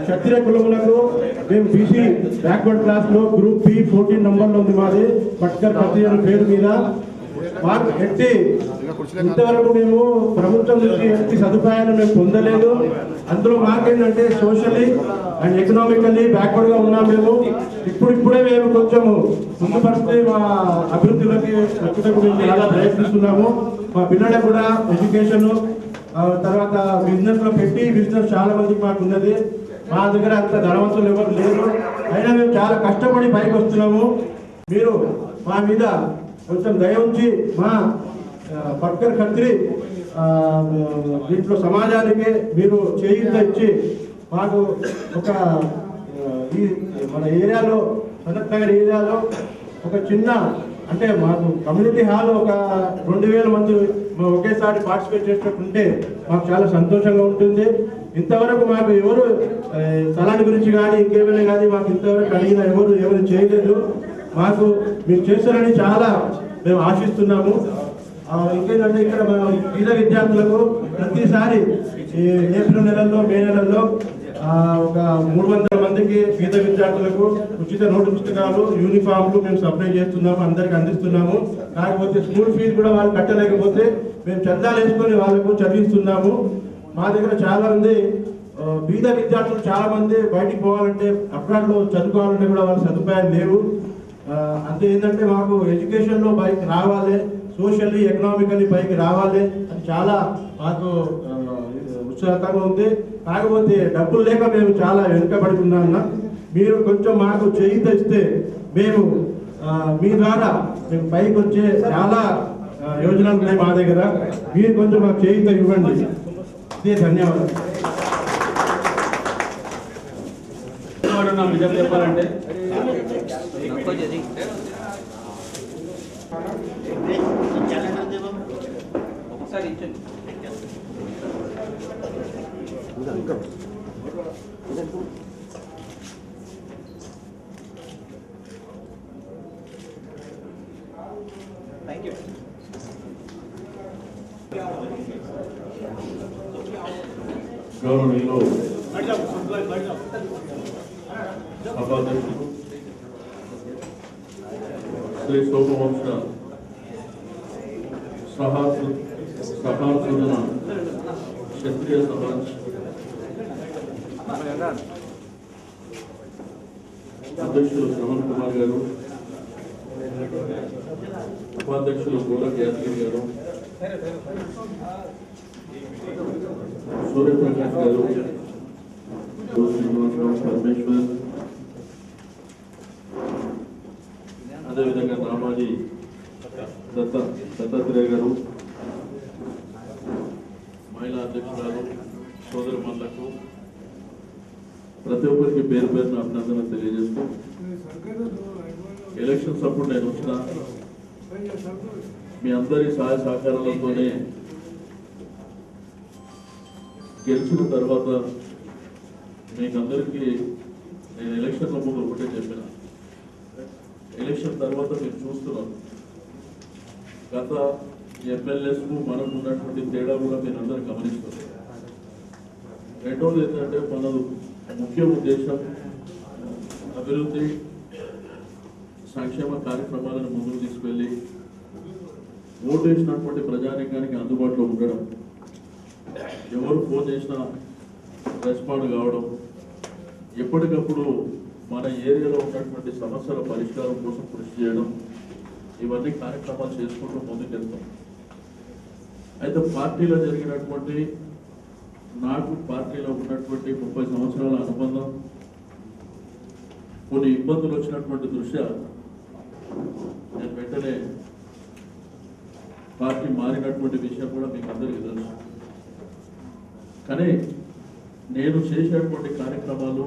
క్షత్రియ కులములకు మేము BC backward class లో group B 14 నంబర్లో ఉంది మాది పట్కర్ క్షత్రియ పేరు మీద. మాకు ఎట్టి ఇంతవరకు మేము ప్రభుత్వం నుంచి ఎట్టి సదుపాయాలు మేము పొందలేదు. అందులో మాకేంటంటే సోషల్లీ అండ్ ఎకనామికల్లీ బ్యాక్వర్డ్ గా ఉన్నాం మేము. ఇప్పుడే మేము కొంచెము ముందు పరిస్థితి మా అభివృద్ధిలోకి వచ్చేటప్పుడు మేము చాలా ప్రయత్నిస్తున్నాము. మా పిల్లలకు కూడా ఎడ్యుకేషన్ తర్వాత బిజినెస్ లో పెట్టి బిజినెస్ చాలా మందికి మాకు ఉన్నది. మా దగ్గర అంత ధనవంతులు ఎవరు లేరు. అయినా మేము చాలా కష్టపడి పైకి వస్తున్నాము. మీరు మా మీద కొంచెం దయ ఉంచి మా పట్కర్ ఖత్రి దీంట్లో సమాజానికి మీరు చేయూత ఇచ్చి మాకు ఒక ఈ మన ఏరియాలో సనత్ నగర్ ఏరియాలో ఒక చిన్న అంటే మాకు కమ్యూనిటీ హాల్ ఒక 2000 మంది ఒకేసారి పార్టిసిపేట్ చేసినట్టుంటే మాకు చాలా సంతోషంగా ఉంటుంది. ఇంతవరకు మాకు ఎవరు స్థలాన్ని గురించి కానీ ఇంకేమైనా కానీ మాకు ఇంతవరకు అడిగిన ఎవరు చేయలేదు. మాకు మీరు చేస్తారని చాలా మేము ఆశిస్తున్నాము. ఇంకేంటంటే ఇక్కడ పేద విద్యార్థులకు ప్రతిసారి ఏప్రిల్ నెలల్లో మే నెలల్లో ఒక 300 మందికి పేద విద్యార్థులకు ఉచిత నోటు పుస్తకాలు యూనిఫామ్లు మేము సప్లై చేస్తున్నాము, అందరికి అందిస్తున్నాము. కాకపోతే స్కూల్ ఫీజు కూడా వాళ్ళు కట్టలేకపోతే మేము చందాలు వేసుకొని వాళ్ళకు చదివిస్తున్నాము. మా దగ్గర చాలా మంది పేద విద్యార్థులు చాలా మంది బయటికి పోవాలంటే అబ్రాడ్లో చదువుకోవాలంటే కూడా వాళ్ళ సదుపాయాలు లేవు. అంతే ఏంటంటే మాకు ఎడ్యుకేషన్లో పైకి రావాలి, సోషల్లీ ఎకనామికల్లీ పైకి రావాలి అని చాలా మాకు ఉత్సాహంగా ఉంది. కాకపోతే డబ్బులు లేక మేము చాలా వెనుకబడుతున్నామన్నా. మీరు కొంచెం మాకు చేయూత ఇస్తే మేము మీ ద్వారా మేము పైకి వచ్చే చాలా యోజనలు ఉన్నాయి మా దగ్గర. మీరు కొంచెం మాకు చేయూత ఇవ్వండి. ఇదే ధన్యవాదాలు. నిజం చెప్పాలంటే ఒకసారి ఇచ్చండి. Thank you. గౌరవనీయులు సభాధ్యక్షులు శ్రీ సోమవంశ సహాసుదన క్షత్రియ సమాజ్ అధ్యక్షులు శ్రవణ్ కుమార్ గారు, ఉపాధ్యక్షులు గోరఖ్ యాదగిరి గారు, సూర్యప్రకాష్ గారు, పరమేశ్వర్, అదేవిధంగా రామాజీ దత్తాత్రేయ గారు, మహిళా అధ్యక్షురాలు సోదరుమణులకు ప్రతి ఒక్కరికి పేరు పేరున అభినందనలు తెలియజేస్తూ, ఎలక్షన్స్ అప్పుడు నేను వచ్చిన మీ అందరి సహాయ సహకారాలతోనే గెలిచిన తర్వాత మీకందరికీ నేను ఎలక్షన్ల ముందు ఒకటే చెప్పిన, ఎలక్షన్ తర్వాత మీరు చూస్తున్నారు గత ఎమ్మెల్యేస్కు మనకు ఉన్నటువంటి తేడా కూడా మీరు అందరూ గమనిస్తారు. రెండోది ఏంటంటే మన ముఖ్య ఉద్దేశం అభివృద్ధి సంక్షేమ కార్యక్రమాలను ముందుకు తీసుకెళ్ళి ఓటు వేసినటువంటి ప్రజానీకానికి అందుబాటులో ఉండడం, ఎవరు ఫోన్ చేసినా రెస్పాండ్ కావడం, ఎప్పటికప్పుడు మన ఏరియాలో ఉన్నటువంటి సమస్యల పరిష్కారం కోసం కృషి చేయడం, ఇవన్నీ కార్యక్రమాలు చేసుకుంటూ ముందుకెళ్తాం. అయితే పార్టీలో జరిగినటువంటి నాకు పార్టీలో ఉన్నటువంటి 30 సంవత్సరాల అనుబంధం, కొన్ని ఇబ్బందులు వచ్చినటువంటి దృష్ట్యా నేను వెంటనే పార్టీ మారినటువంటి విషయం కూడా మీకు అందరికీ తెలుసు. కానీ నేను చేసినటువంటి కార్యక్రమాలు,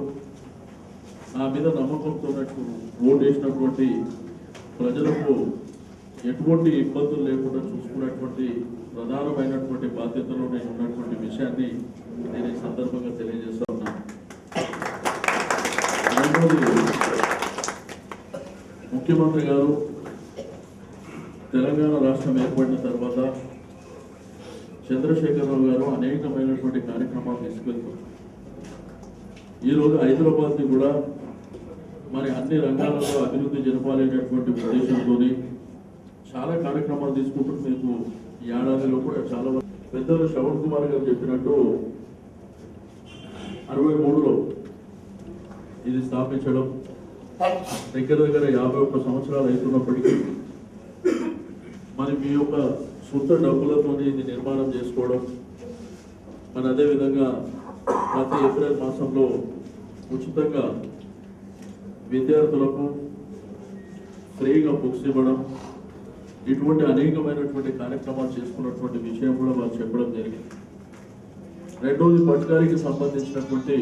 నా మీద నమ్మకంతో ఓటు వేసినటువంటి ప్రజలకు ఎటువంటి ఇబ్బందులు లేకుండా చూసుకున్నటువంటి ప్రధానమైనటువంటి బాధ్యతలో నేను ఉన్నటువంటి విషయాన్ని నేను ఈ సందర్భంగా తెలియజేస్తా ఉన్నాను. ముఖ్యమంత్రి గారు తెలంగాణ రాష్ట్రం ఏర్పడిన తర్వాత చంద్రశేఖరరావు గారు అనేకమైనటువంటి కార్యక్రమాలు తీసుకెళ్తారు. ఈరోజు హైదరాబాద్ని కూడా మరి అన్ని రంగాలలో అభివృద్ధి జరపాలనేటువంటి ఉద్దేశంతో చాలా కార్యక్రమాలు తీసుకుంటూ మీకు ఈ ఏడాదిలో కూడా చాలా పెద్దలు శ్రవణ్ కుమార్ గారు చెప్పినట్టు 63లో ఇది స్థాపించడం దగ్గర 51 సంవత్సరాలు అవుతున్నప్పటికీ మరి మీ యొక్క సొంత డబ్బులతో ఇది నిర్మాణం చేసుకోవడం మరి అదేవిధంగా ప్రతి ఏప్రిల్ మాసంలో ఉచితంగా విద్యార్థులకు ఫ్రీగా బుక్స్ ఇవ్వడం ఇటువంటి అనేకమైనటువంటి కార్యక్రమాలు చేసుకున్నటువంటి విషయం కూడా వాళ్ళు చెప్పడం జరిగింది. రెండోది పట్కారికి సంబంధించినటువంటి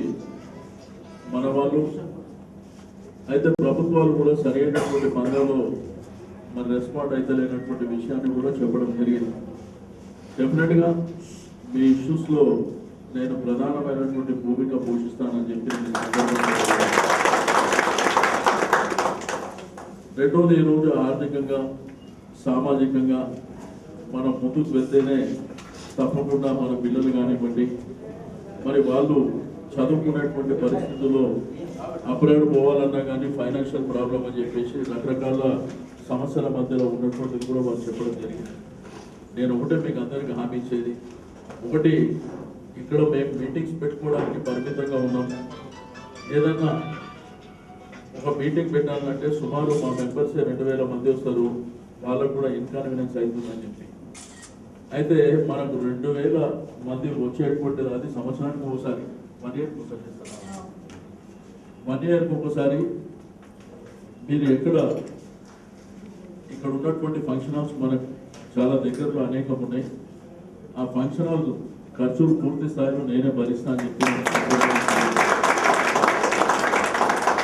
మన వాళ్ళు అయితే ప్రభుత్వాలు కూడా సరైనటువంటి పందాలో మరి రెస్పాండ్ అయితే లేనటువంటి విషయాన్ని కూడా చెప్పడం జరిగింది. డెఫినెట్గా మీ ఇష్యూస్లో నేను ప్రధానమైనటువంటి భూమిక పోషిస్తానని చెప్పి రెండోది ఈరోజు ఆర్థికంగా సామాజికంగా మనం ముందుకు వెళ్తేనే తప్పకుండా మన పిల్లలు కానివ్వండి మరి వాళ్ళు చదువుకునేటువంటి పరిస్థితుల్లో అప్గ్రేడ్ పోవాలన్నా కానీ ఫైనాన్షియల్ ప్రాబ్లం అని చెప్పేసి రకరకాల సమస్యల మధ్యలో ఉన్నటువంటిది కూడా వాళ్ళు చెప్పడం జరిగింది. నేను ఒకటే మీకు అందరికీ హామీ ఇచ్చేది ఒకటి, ఇక్కడ మేము మీటింగ్స్ పెట్టుకోవడానికి పరిమితంగా ఉన్నాం. ఏదన్నా ఒక మీటింగ్ పెట్టాలంటే సుమారు మా మెంబర్స్ 2000 మంది వస్తారు, వాళ్ళకు కూడా ఇన్కన్వీనియన్స్ అవుతుందని చెప్పి. అయితే మనకు 2000 మంది వచ్చేటువంటిది అది సంవత్సరానికి ఒకసారి 1 ఇయర్కి ఒకసారి చేస్తారు. 1 ఇయర్కి ఒకసారి మీరు ఇక్కడ ఉన్నటువంటి ఫంక్షన్ హాల్స్ మనకు చాలా దగ్గరలో అనేకం ఉన్నాయి. ఆ ఫంక్షన్ హాల్ ఖర్చులు పూర్తి స్థాయిలో నేనే భరిస్తా అని చెప్పి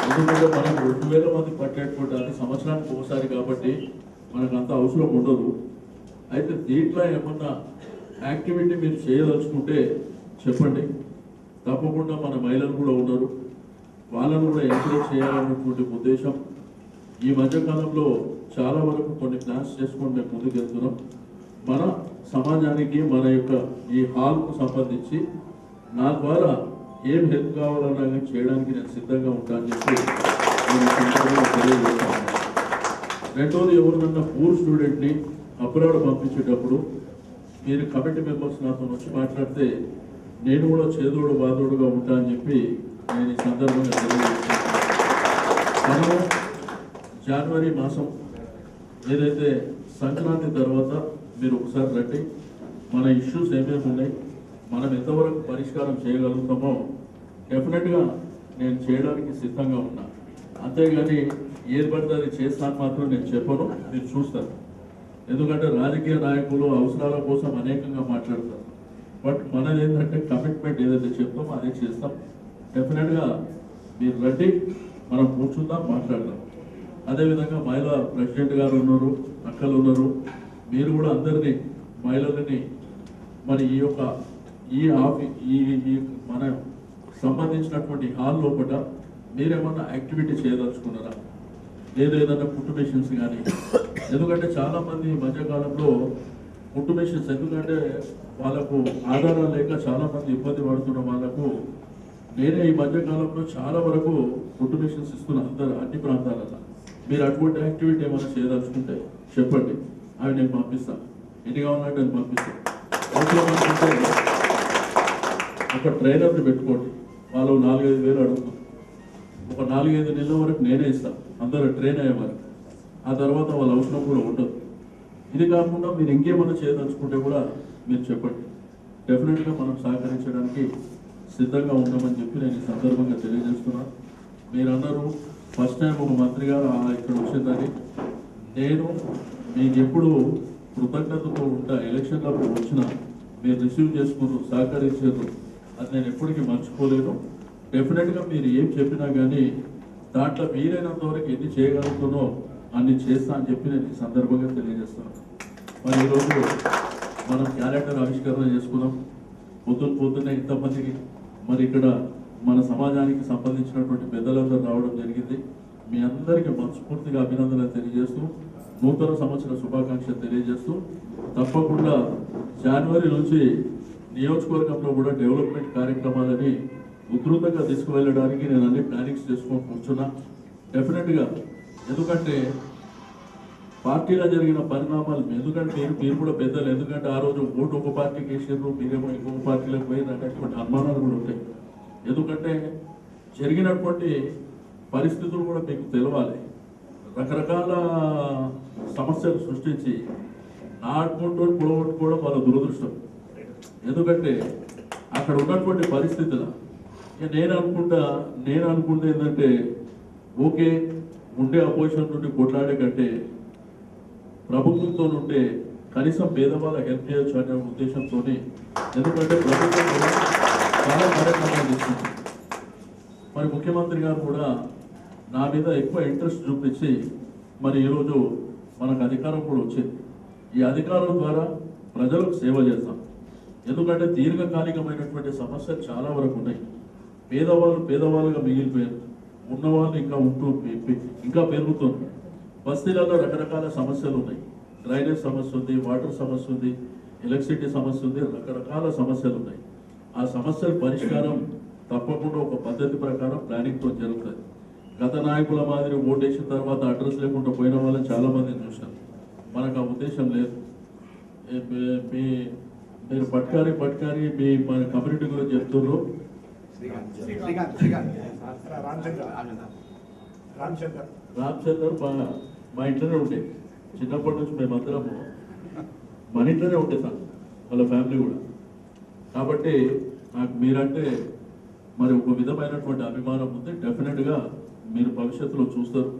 ఎందుకంటే మనం 2000 మంది పట్టేటువంటి అది సంవత్సరానికి ఒకసారి కాబట్టి మనకు అంత అవసరం ఉండదు. అయితే దీంట్లో ఏమన్నా యాక్టివిటీ మీరు చేయదలుచుకుంటే చెప్పండి, తప్పకుండా మన మహిళలు కూడా ఉన్నారు, వాళ్ళను కూడా ఎంకరేజ్ చేయాలన్నటువంటి ఉద్దేశం. ఈ మధ్యకాలంలో చాలా వరకు కొన్ని ప్లాన్స్ చేసుకొని మేము ముందుకు వెళ్తున్నాం. మన సమాజానికి మన యొక్క ఈ హాల్కు సంబంధించి నా ద్వారా ఏం హెల్ప్ కావాలన్నా కానీ చేయడానికి నేను సిద్ధంగా ఉంటానని చెప్పి నేను తెలియజేస్తాను. రెండోది, ఎవరినన్నా పూర్ స్టూడెంట్ని అబ్రాడ్ పంపించేటప్పుడు మీరు కమిటీ మెంబర్స్ నాతో వచ్చి మాట్లాడితే నేను కూడా చేదోడు బాదోడుగా ఉంటా అని చెప్పి నేను ఈ సందర్భంగా తెలియజేస్తాను. మనము జనవరి మాసం ఏదైతే సంక్రాంతి తర్వాత మీరు ఒకసారి రండి, మన ఇష్యూస్ ఏమేమి ఉన్నాయి, మనం ఎంతవరకు పరిష్కారం చేయగలుగుతామో డెఫినెట్గా నేను చేయడానికి సిద్ధంగా ఉన్నా. అంతేగాని ఏది పడితే అది చేస్తాను మాత్రం నేను చెప్పను, మీరు చూస్తారు. ఎందుకంటే రాజకీయ నాయకులు అవసరాల కోసం అనేకంగా మాట్లాడతారు. బట్ మనది ఏంటంటే కమిట్మెంట్ ఏదైతే చెప్తామో అదే చేస్తాం. డెఫినెట్గా మీరు రండి, మనం కూర్చుందాం, మాట్లాడదాం. అదేవిధంగా మహిళా ప్రెసిడెంట్ గారు ఉన్నారు, అక్కలు ఉన్నారు, మీరు కూడా అందరినీ మహిళలని మరి ఈ మన సంబంధించినటువంటి హాల్ లోపల మీరేమన్నా యాక్టివిటీ చేయదలుచుకున్నారా, లేదు ఏదన్నా కుట్టు మెషిన్స్ కానీ. ఎందుకంటే చాలామంది ఈ మధ్యకాలంలో కుట్టు మెషిన్స్, ఎందుకంటే వాళ్ళకు ఆధారాలు లేక చాలామంది ఇబ్బంది పడుతున్న వాళ్ళకు నేనే ఈ మధ్యకాలంలో చాలా వరకు కుట్టు మెషిన్స్ ఇస్తున్నాను అన్ని ప్రాంతాలలో. మీరు అటువంటి యాక్టివిటీ ఏమైనా చేయదలుచుకుంటే చెప్పండి, అవి నేను పంపిస్తాను. ఎన్ని కావాలంటే అది పంపిస్తాను. అవసరం అనుకుంటే ఒక ట్రైనర్ని పెట్టుకోండి, వాళ్ళు 4-5 వేలు అడుగుతాం. ఒక 4-5 నెలల వరకు నేనే ఇస్తాను, అందరూ ట్రైన్ అయ్యే వరకు. ఆ తర్వాత వాళ్ళ అవసరం కూడా ఉండదు. ఇది కాకుండా మీరు ఇంకేమైనా చేయదలుచుకుంటే కూడా మీరు చెప్పండి, డెఫినెట్గా మనం సహకరించడానికి సిద్ధంగా ఉన్నామని చెప్పి నేను ఈ సందర్భంగా తెలియజేస్తున్నాను. మీరు అన్నారు ఫస్ట్ టైం ఒక మంత్రి గారు ఇక్కడ వచ్చేదని. నేను మీకు ఎప్పుడు కృతజ్ఞతతో ఉంటా. ఎలక్షన్లకు వచ్చిన మీరు రిసీవ్ చేసుకున్నారు, సహకరించారు, అది నేను ఎప్పటికీ మర్చిపోలేను. డెఫినెట్గా మీరు ఏం చెప్పినా కానీ దాంట్లో వీలైనంత వరకు ఎన్ని చేయగలుగుతానో అన్ని చేస్తా అని చెప్పి నేను ఈ సందర్భంగా తెలియజేస్తున్నాను. మరి ఈరోజు మనం క్యాలెండర్ ఆవిష్కరణ చేసుకున్నాం. పొద్దున్నే ఇంతమందికి మరి ఇక్కడ మన సమాజానికి సంబంధించినటువంటి పెద్దలందరూ రావడం జరిగింది. మీ అందరికీ మనస్ఫూర్తిగా అభినందనలు తెలియజేస్తూ, నూతన సంవత్సర శుభాకాంక్షలు తెలియజేస్తూ, తప్పకుండా జనవరి నుంచి నియోజకవర్గంలో కూడా డెవలప్మెంట్ కార్యక్రమాలని ఉధృతంగా తీసుకువెళ్ళడానికి నేను అన్ని ప్లానింగ్స్ చేసుకొని కూర్చున్నా. డెఫినెట్గా ఎందుకంటే పార్టీలో జరిగిన పరిణామాలు ఎందుకంటే మీరు కూడా పెద్దలు, ఎందుకంటే ఆ రోజు ఓటు ఒక పార్టీకి వేసారు, మీరేమో ఇంకొక పార్టీలకు పోయిన అటువంటి అనుమానాలు కూడా ఉంటాయి. ఎందుకంటే జరిగినటువంటి పరిస్థితులు కూడా మీకు తెలవాలి. రకరకాల సమస్యలు సృష్టించి నాటుకుంటూ పొడగొట్టుకోవడం వాళ్ళ దురదృష్టం. ఎందుకంటే అక్కడ ఉన్నటువంటి పరిస్థితులు నేను అనుకుంటే ఏంటంటే ఓకే ఉండే అపోజిషన్ నుండి కొట్లాడే కంటే ప్రభుత్వంతో ఉంటే కనీసం పేదవాళ్ళ హెల్ప్ చేయొచ్చు అనే ఉద్దేశంతో, ఎందుకంటే ప్రభుత్వం కూడా చాలా కార్యక్రమాలు చేస్తుంది. మరి ముఖ్యమంత్రి గారు కూడా నా మీద ఎక్కువ ఇంట్రెస్ట్ చూపించి మరి ఈరోజు మనకు అధికారం కూడా వచ్చింది. ఈ అధికారం ద్వారా ప్రజలకు సేవ చేస్తాం. ఎందుకంటే దీర్ఘకాలికమైనటువంటి సమస్యలు చాలా వరకు ఉన్నాయి. పేదవాళ్ళుగా మిగిలిపోయారు, ఉన్నవాళ్ళు ఇంకా పెరుగుతుంది. బస్తీలలో రకరకాల సమస్యలు ఉన్నాయి. డ్రైనేజ్ సమస్య ఉంది, వాటర్ సమస్య ఉంది, ఎలక్ట్రిసిటీ సమస్య ఉంది, రకరకాల సమస్యలు ఉన్నాయి. ఆ సమస్యల పరిష్కారం తప్పకుండా ఒక పద్ధతి ప్రకారం ప్లానింగ్తో జరుగుతుంది. గత నాయకుల మాదిరి ఓటేసిన తర్వాత అడ్రస్ లేకుండా పోయిన వాళ్ళని చాలా మందిని చూశాను. మనకు ఆ ఉద్దేశం లేదు. మీరు పట్కారి మీ మన కమ్యూనిటీ గురించి చెప్తున్నారు. రామచందర్ మా ఇంట్లోనే ఉండే, చిన్నప్పటి నుంచి మేమందరము మన ఇంట్లోనే ఉండే సార్, వాళ్ళ ఫ్యామిలీ కూడా. కాబట్టి నాకు మీరంటే మరి ఒక విధమైనటువంటి అభిమానం ఉంది. డెఫినెట్గా మీరు భవిష్యత్తులో చూస్తారు.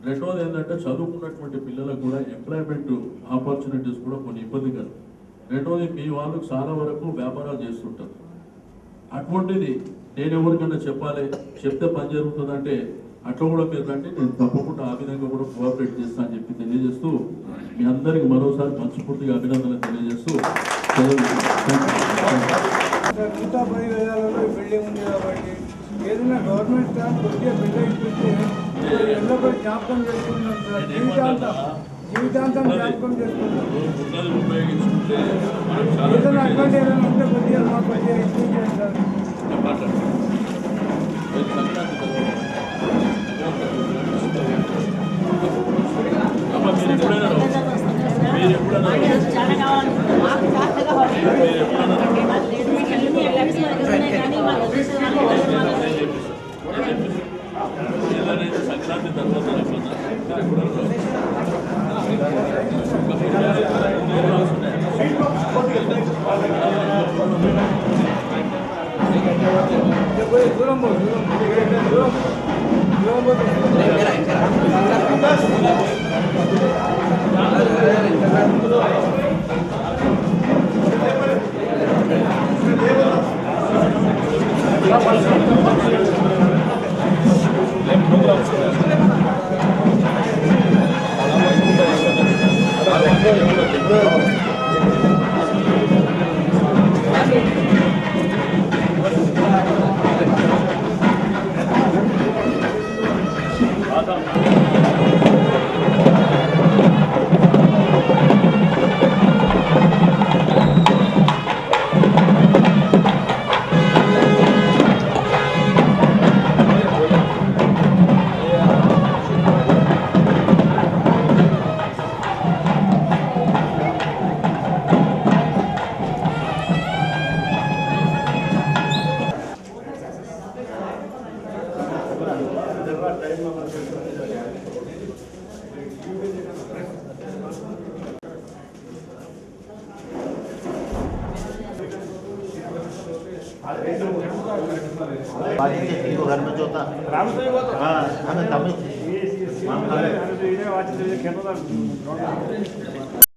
రెండవది ఏంటంటే చదువుకున్నటువంటి పిల్లలకు కూడా ఎంప్లాయ్మెంట్ ఆపర్చునిటీస్ కూడా కొన్ని ఇబ్బందికరం. రెండవది మీ వాళ్ళకు చాలా వరకు వ్యాపారాలు చేస్తుంటారు. అటువంటిది నేను ఎవరికైనా చెప్తే పని జరుగుతుందంటే అట్లా కూడా మీరు రండి, నేను తప్పకుండా ఆ విధంగా కూడా కోఆపరేట్ చేస్తా అని చెప్పి తెలియజేస్తూ మీ అందరికి మరోసారి మనస్ఫూర్తిగా అభినందనలు తెలియజేస్తూ బిల్డింగ్ ఉంది కాబట్టి ఏదైనా గవర్నమెంట్ స్టాఫ్ కొద్దిగా బిల్డింగ్ ఇప్పిస్తే ఎన్నో జ్ఞాపకం చేసుకుంటున్నాం సార్. జీవితాంతం జ్ఞాపకం చేసుకుంటాం. ఏదైనా అడ్వాంటేజ్ ఏదైనా ఉంటే కొద్దిగా మాకు కొద్దిగా ఇంప్రూవ్ చేయండి సార్. సంక్రాంతి తర్వాత घर में जो होता हाँ हमें तमिल